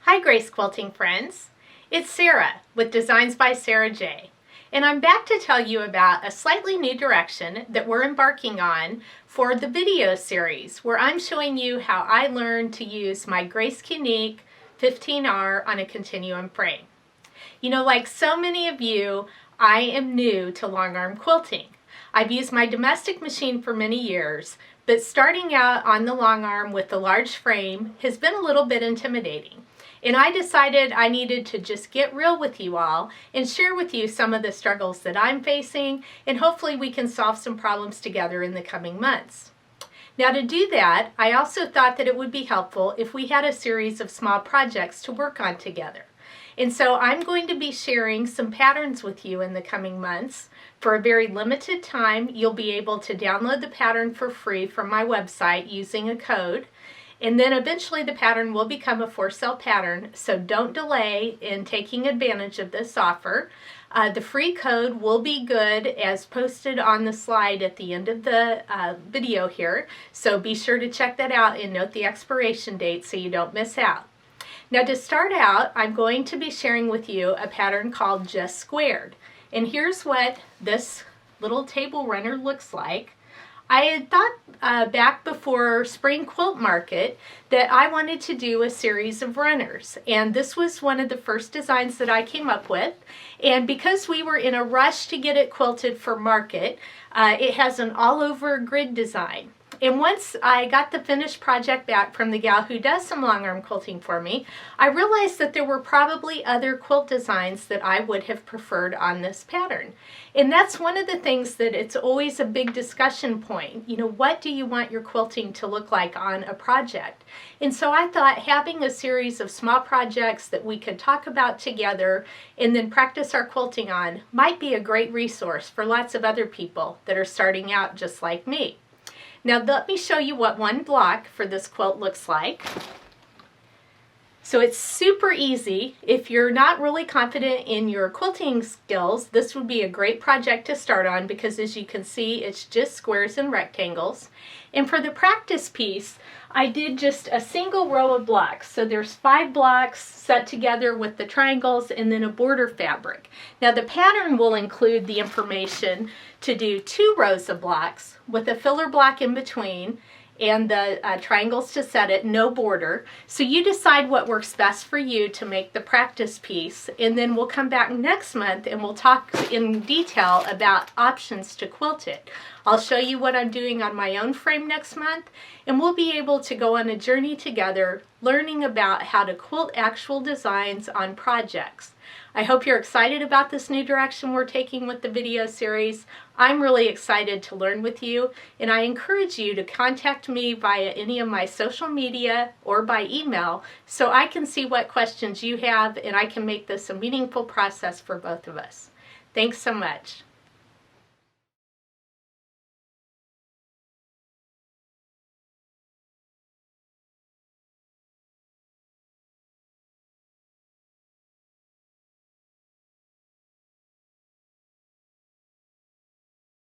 Hi Grace Quilting friends, it's Sarah with Designs by Sarah J. And I'm back to tell you about a slightly new direction that we're embarking on for the video series where I'm showing you how I learned to use my Grace Unique 15R on a continuum frame. You know, like so many of you, I am new to long arm quilting. I've used my domestic machine for many years, but starting out on the long arm with the large frame has been a little bit intimidating. And I decided I needed to just get real with you all and share with you some of the struggles that I'm facing, and hopefully we can solve some problems together in the coming months. Now to do that, I also thought that it would be helpful if we had a series of small projects to work on together. And so I'm going to be sharing some patterns with you in the coming months. For a very limited time, you'll be able to download the pattern for free from my website using a code. And then eventually the pattern will become a for-sale pattern, so don't delay in taking advantage of this offer. The free code will be good as posted on the slide at the end of the video here, so be sure to check that out and note the expiration date so you don't miss out. Now to start out, I'm going to be sharing with you a pattern called Just Squared. And here's what this little table runner looks like. I had thought back before Spring Quilt Market that I wanted to do a series of runners, and this was one of the first designs that I came up with. And because we were in a rush to get it quilted for market, it has an all-over grid design. And once I got the finished project back from the gal who does some long arm quilting for me, I realized that there were probably other quilt designs that I would have preferred on this pattern. And that's one of the things that it's always a big discussion point. You know, what do you want your quilting to look like on a project? And so I thought having a series of small projects that we could talk about together and then practice our quilting on might be a great resource for lots of other people that are starting out just like me. Now let me show you what one block for this quilt looks like. So it's super easy. If you're not really confident in your quilting skills, this would be a great project to start on because as you can see, it's just squares and rectangles. And for the practice piece, I did just a single row of blocks. So there's 5 blocks set together with the triangles and then a border fabric. Now the pattern will include the information to do 2 rows of blocks with a filler block in between and the triangles to set it, no border. So you decide what works best for you to make the practice piece, and then we'll come back next month and we'll talk in detail about options to quilt it. I'll show you what I'm doing on my own frame next month, and we'll be able to go on a journey together learning about how to quilt actual designs on projects. I hope you're excited about this new direction we're taking with the video series. I'm really excited to learn with you, and I encourage you to contact me via any of my social media or by email so I can see what questions you have and I can make this a meaningful process for both of us. Thanks so much.